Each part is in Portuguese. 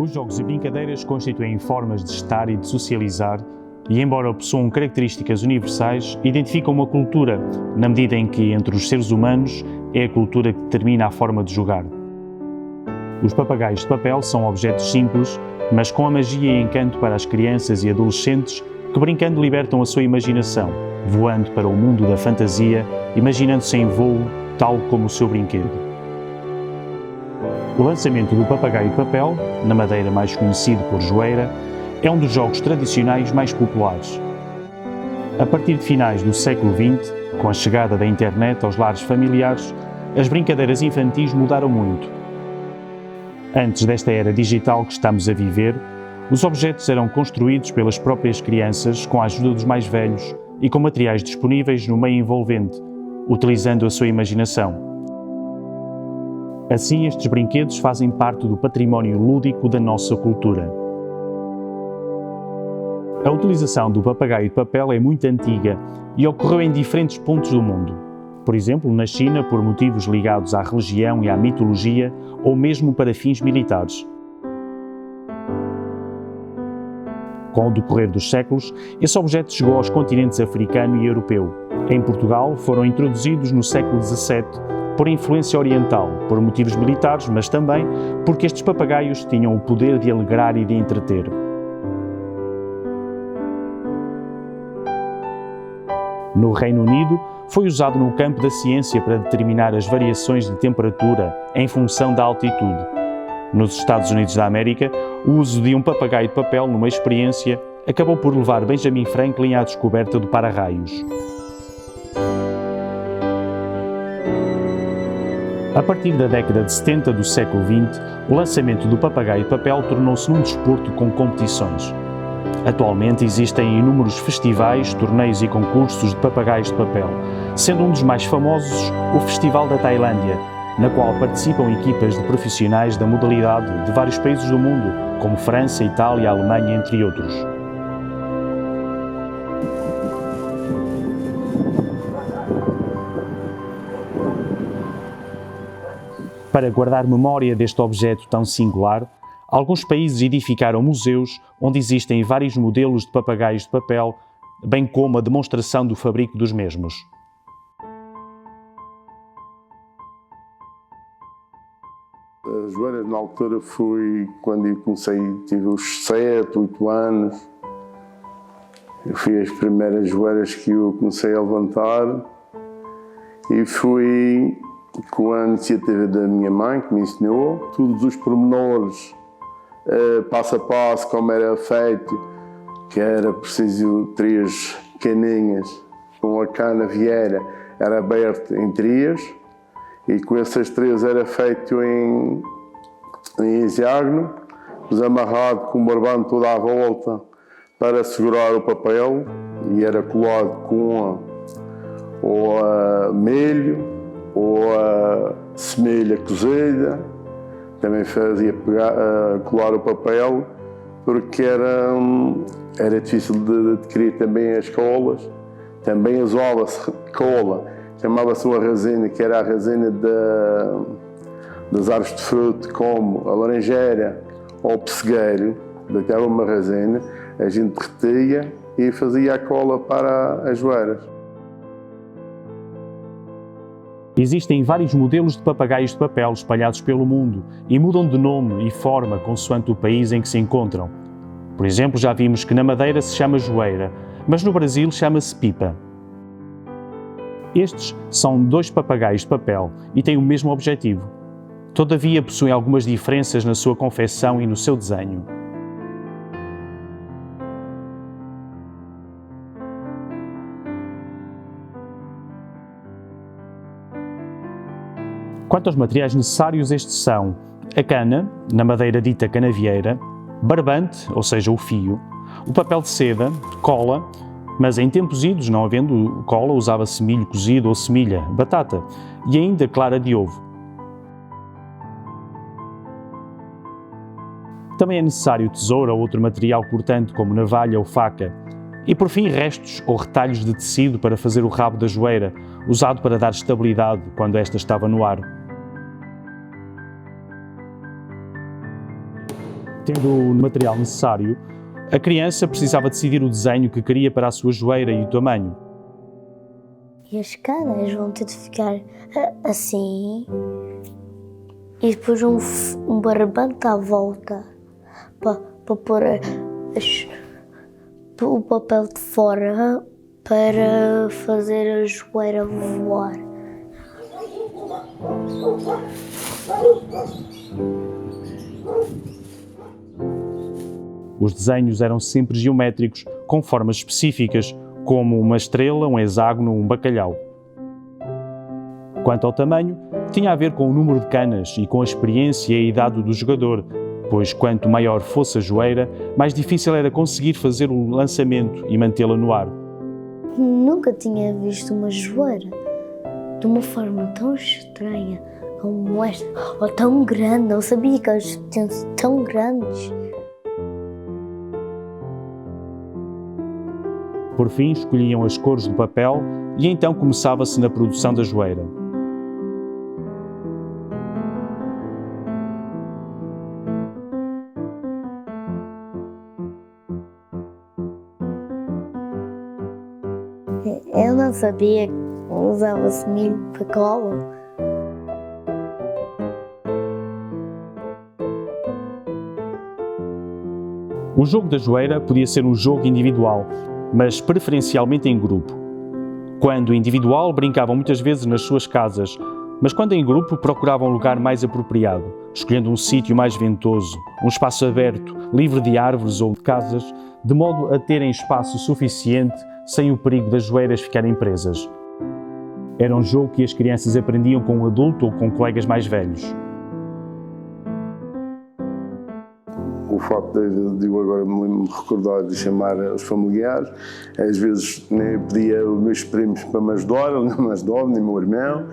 Os jogos e brincadeiras constituem formas de estar e de socializar e, embora possuam características universais, identificam uma cultura, na medida em que, entre os seres humanos, é a cultura que determina a forma de jogar. Os papagaios de papel são objetos simples, mas com a magia e encanto para as crianças e adolescentes que, brincando, libertam a sua imaginação, voando para o mundo da fantasia, imaginando-se em voo, tal como o seu brinquedo. O lançamento do papagaio de papel, na Madeira mais conhecido por joeira, é um dos jogos tradicionais mais populares. A partir de finais do século XX, com a chegada da internet aos lares familiares, as brincadeiras infantis mudaram muito. Antes desta era digital que estamos a viver, os objetos eram construídos pelas próprias crianças com a ajuda dos mais velhos e com materiais disponíveis no meio envolvente, utilizando a sua imaginação. Assim, estes brinquedos fazem parte do património lúdico da nossa cultura. A utilização do papagaio de papel é muito antiga e ocorreu em diferentes pontos do mundo. Por exemplo, na China, por motivos ligados à religião e à mitologia, ou mesmo para fins militares. Com o decorrer dos séculos, esse objeto chegou aos continentes africano e europeu. Em Portugal, foram introduzidos no século XVII por influência oriental, por motivos militares, mas também porque estes papagaios tinham o poder de alegrar e de entreter. No Reino Unido, foi usado no campo da ciência para determinar as variações de temperatura em função da altitude. Nos Estados Unidos da América, o uso de um papagaio de papel numa experiência acabou por levar Benjamin Franklin à descoberta do para-raios. A partir da década de 70 do século XX, o lançamento do papagaio de papel tornou-se num desporto com competições. Atualmente existem inúmeros festivais, torneios e concursos de papagaios de papel, sendo um dos mais famosos o Festival da Tailândia, na qual participam equipas de profissionais da modalidade de vários países do mundo, como França, Itália, Alemanha, entre outros. Para guardar memória deste objeto tão singular, alguns países edificaram museus onde existem vários modelos de papagaios de papel, bem como a demonstração do fabrico dos mesmos. As joeiras, na altura, fui quando eu comecei, tive uns 7, 8 anos. Eu fui as primeiras joeiras que eu comecei a levantar e fui com a iniciativa da minha mãe, que me ensinou todos os pormenores, passo a passo, como era feito, que era preciso 3 caninhas, com a cana vieira, era aberto em 3, e com essas 3 era feito em hexágono, desamarrado com o barbante toda à volta para segurar o papel, e era colado com milho, ou a semelha cozida. Também fazia colar o papel, porque era difícil de adquirir também as colas. Também usava-se cola, chamava-se uma resina, que era a resina das árvores de fruto, como a laranjeira ou o pessegueiro. Deitava uma resina, a gente derretia e fazia a cola para as joeiras. Existem vários modelos de papagaios de papel espalhados pelo mundo e mudam de nome e forma consoante o país em que se encontram. Por exemplo, já vimos que na Madeira se chama joeira, mas no Brasil chama-se pipa. Estes são 2 papagaios de papel e têm o mesmo objetivo. Todavia, possuem algumas diferenças na sua confecção e no seu desenho. Quanto aos materiais necessários, estes são a cana, na madeira dita canavieira, barbante, ou seja, o fio, o papel de seda, cola, mas em tempos idos, não havendo cola, usava-se milho cozido ou semilha, batata, e ainda clara de ovo. Também é necessário tesoura ou outro material cortante, como navalha ou faca, e por fim restos ou retalhos de tecido para fazer o rabo da joeira, usado para dar estabilidade quando esta estava no ar. Tendo o material necessário, a criança precisava decidir o desenho que queria para a sua joelha e o tamanho. E as canas vão ter de ficar assim e depois um barbante à volta para pôr o papel de fora para fazer a joelha voar. Os desenhos eram sempre geométricos, com formas específicas, como uma estrela, um hexágono, um bacalhau. Quanto ao tamanho, tinha a ver com o número de canas e com a experiência e a idade do jogador, pois quanto maior fosse a joelha, mais difícil era conseguir fazer o lançamento e mantê-la no ar. Nunca tinha visto uma joelha de uma forma tão estranha, como esta, ou tão grande. Não sabia que elas tinham sido tão grandes. Por fim, escolhiam as cores do papel e então começava-se na produção da joelha. Eu não sabia que usava-se milho para cola. O jogo da joelha podia ser um jogo individual, mas preferencialmente em grupo. Quando individual, brincavam muitas vezes nas suas casas, mas quando em grupo, procuravam um lugar mais apropriado, escolhendo um sítio mais ventoso, um espaço aberto, livre de árvores ou de casas, de modo a terem espaço suficiente sem o perigo das joelhas ficarem presas. Era um jogo que as crianças aprendiam com um adulto ou com colegas mais velhos. O facto de eu agora me recordar de chamar os familiares, às vezes nem pedia os meus primos para me ajudar, não me ajudavam, nem o meu irmão,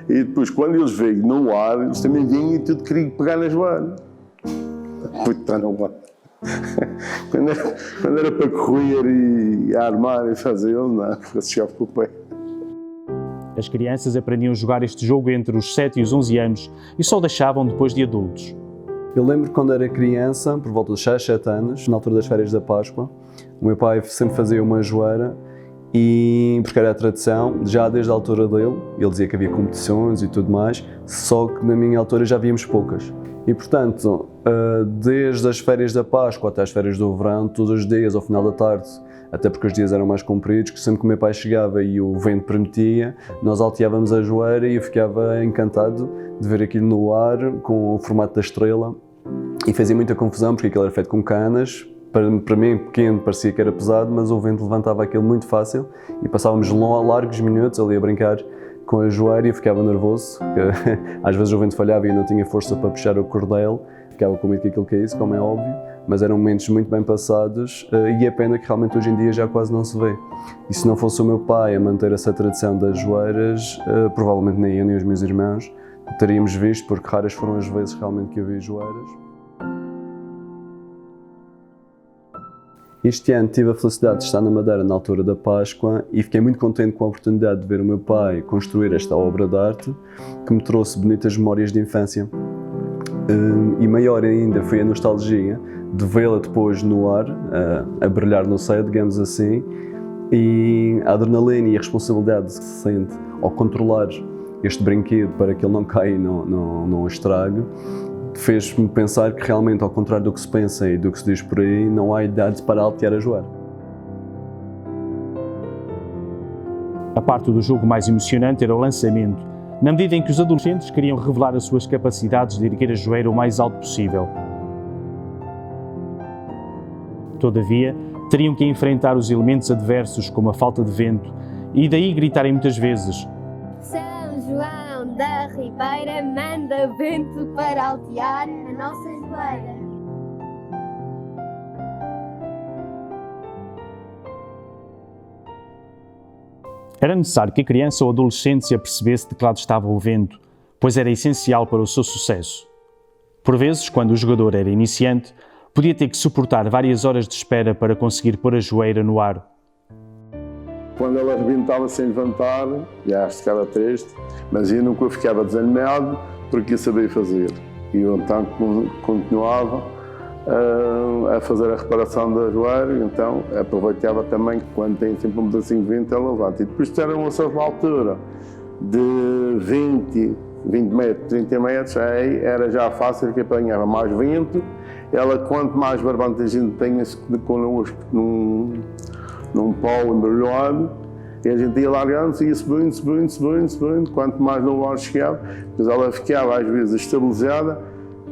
e depois quando eles veio no ar, eles também vinham e tudo queriam pegar na joelha. Puta, não vai. Quando era para correr e armar e fazer, não, chegava com o pé. As crianças aprendiam a jogar este jogo entre os 7 e os 11 anos e só o deixavam depois de adultos. Eu lembro quando era criança, por volta dos 6, 7 anos, na altura das férias da Páscoa, o meu pai sempre fazia uma joelha, e porque era a tradição, já desde a altura dele, ele dizia que havia competições e tudo mais, só que na minha altura já víamos poucas. E portanto, desde as férias da Páscoa até as férias do verão, todos os dias, ao final da tarde, até porque os dias eram mais compridos, que sempre que o meu pai chegava e o vento permitia, nós alteávamos a joelha e eu ficava encantado de ver aquilo no ar, com o formato da estrela, e fazia muita confusão porque aquilo era feito com canas. Para mim, pequeno, parecia que era pesado, mas o vento levantava aquilo muito fácil e passávamos largos minutos ali a brincar com a joelha e eu ficava nervoso, porque às vezes o vento falhava e eu não tinha força para puxar o cordel, ficava com medo que aquilo caísse, como é óbvio, mas eram momentos muito bem passados e é pena que realmente hoje em dia já quase não se vê. E se não fosse o meu pai a manter essa tradição das joelhas, provavelmente nem eu nem os meus irmãos teríamos visto, porque raras foram as vezes realmente que eu vi joelhas. Este ano tive a felicidade de estar na Madeira na altura da Páscoa e fiquei muito contente com a oportunidade de ver o meu pai construir esta obra de arte que me trouxe bonitas memórias de infância. E maior ainda foi a nostalgia de vê-la depois no ar, a brilhar no céu, digamos assim, e a adrenalina e a responsabilidade que se sente ao controlar este brinquedo para que ele não caia e não estrague, fez-me pensar que realmente, ao contrário do que se pensa e do que se diz por aí, não há idade para altear a joelha. A parte do jogo mais emocionante era o lançamento, na medida em que os adolescentes queriam revelar as suas capacidades de erguer a joelha o mais alto possível. Todavia, teriam que enfrentar os elementos adversos como a falta de vento e daí gritarem muitas vezes: São João da Ribeira manda vento para altear a nossa joelha. Era necessário que a criança ou adolescente se apercebesse de que lado estava o vento, pois era essencial para o seu sucesso. Por vezes, quando o jogador era iniciante, podia ter que suportar várias horas de espera para conseguir pôr a joelha no ar. Quando ela arrebentava sem levantar, já ficava triste, mas eu nunca ficava desanimado porque eu sabia fazer. E eu então continuava a fazer a reparação da joelha, então aproveitava também que quando tem sempre um pedacinho de vento, ela levanta. E depois era uma certa altura de 20 metros, 30 metros, aí era já fácil que apanhava mais vento. Ela, quanto mais barbante a gente tenha connosco num pau embrulhado, e a gente ia largando-se, ia subindo, quanto mais no ar chegava, depois ela ficava às vezes estabilizada,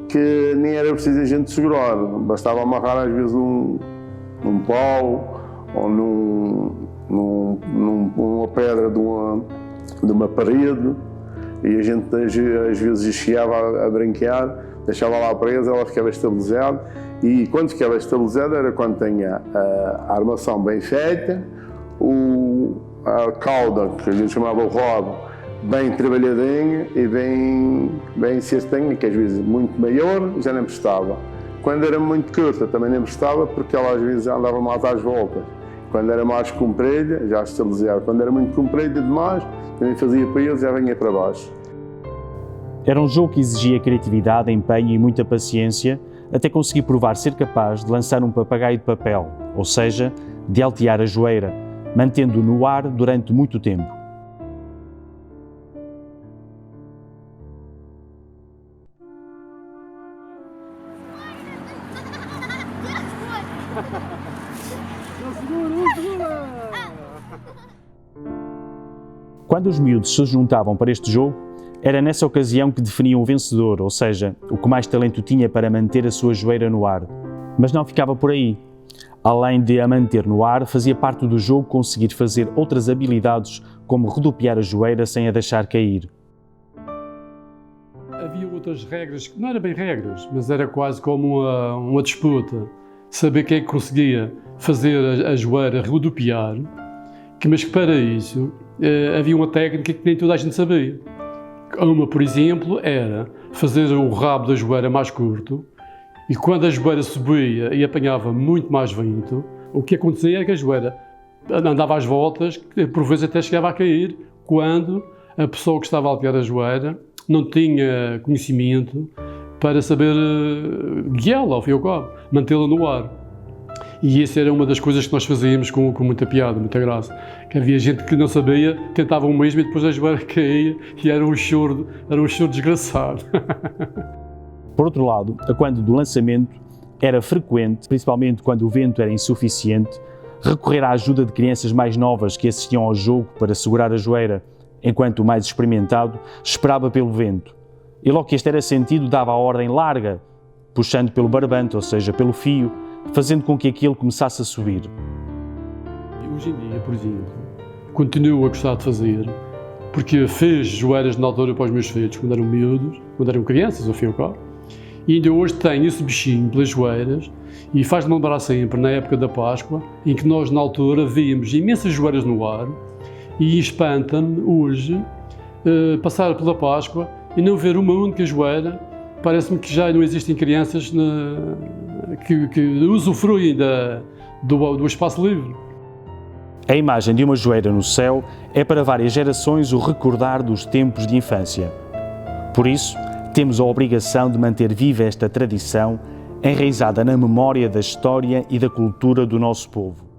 que nem era preciso a gente segurar, bastava amarrar às vezes num pau ou numa pedra de uma parede, e a gente às vezes chegava a brincar, deixava lá presa, ela ficava estabilizada, e quando ficava estabilizada era quando tinha a armação bem feita, a cauda, que a gente chamava o rodo, bem trabalhadinha e bem certinha, que às vezes muito maior já nem prestava. Quando era muito curta também nem prestava, porque ela às vezes andava mais às voltas. Quando era mais comprida, já estabilizava. Quando era muito comprida demais, também fazia para ele, já vinha para baixo. Era um jogo que exigia criatividade, empenho e muita paciência, até conseguir provar ser capaz de lançar um papagaio de papel, ou seja, de altear a joeira, mantendo-o no ar durante muito tempo. Quando os miúdos se juntavam para este jogo, era nessa ocasião que definiam o vencedor, ou seja, o que mais talento tinha para manter a sua joeira no ar. Mas não ficava por aí. Além de a manter no ar, fazia parte do jogo conseguir fazer outras habilidades, como rodopiar a joeira sem a deixar cair. Havia outras regras, que não eram bem regras, mas era quase como uma disputa. Saber quem é que conseguia fazer a joeira rodopiar, mas que para isso havia uma técnica que nem toda a gente sabia. Uma, por exemplo, era fazer o rabo da joeira mais curto, e quando a joeira subia e apanhava muito mais vento, o que acontecia é que a joeira andava às voltas, por vezes até chegava a cair, quando a pessoa que estava a altear a joeira não tinha conhecimento para saber guiá-la ao fim e ao cabo, mantê-la no ar. E essa era uma das coisas que nós fazíamos com muita piada, muita graça. Que havia gente que não sabia, tentava o mesmo e depois a joeira caía e era um choro desgraçado. Por outro lado, a quando do lançamento, era frequente, principalmente quando o vento era insuficiente, recorrer à ajuda de crianças mais novas que assistiam ao jogo para segurar a joeira, enquanto o mais experimentado esperava pelo vento. E logo que este era sentido, dava a ordem larga, puxando pelo barbante, ou seja, pelo fio, fazendo com que aquilo começasse a subir. Hoje em dia, por exemplo, continuo a gostar de fazer, porque fiz joeiras na altura para os meus filhos, quando eram miúdos, quando eram crianças, ao fim e ao cabo, e ainda hoje tenho esse bichinho pelas joeiras, e faz-me lembrar sempre, na época da Páscoa, em que nós, na altura, víamos imensas joeiras no ar, e espanta-me, hoje, passar pela Páscoa e não ver uma única joeira. Parece-me que já não existem crianças que usufruem do espaço livre. A imagem de uma joeira no céu é para várias gerações o recordar dos tempos de infância. Por isso, temos a obrigação de manter viva esta tradição, enraizada na memória da história e da cultura do nosso povo.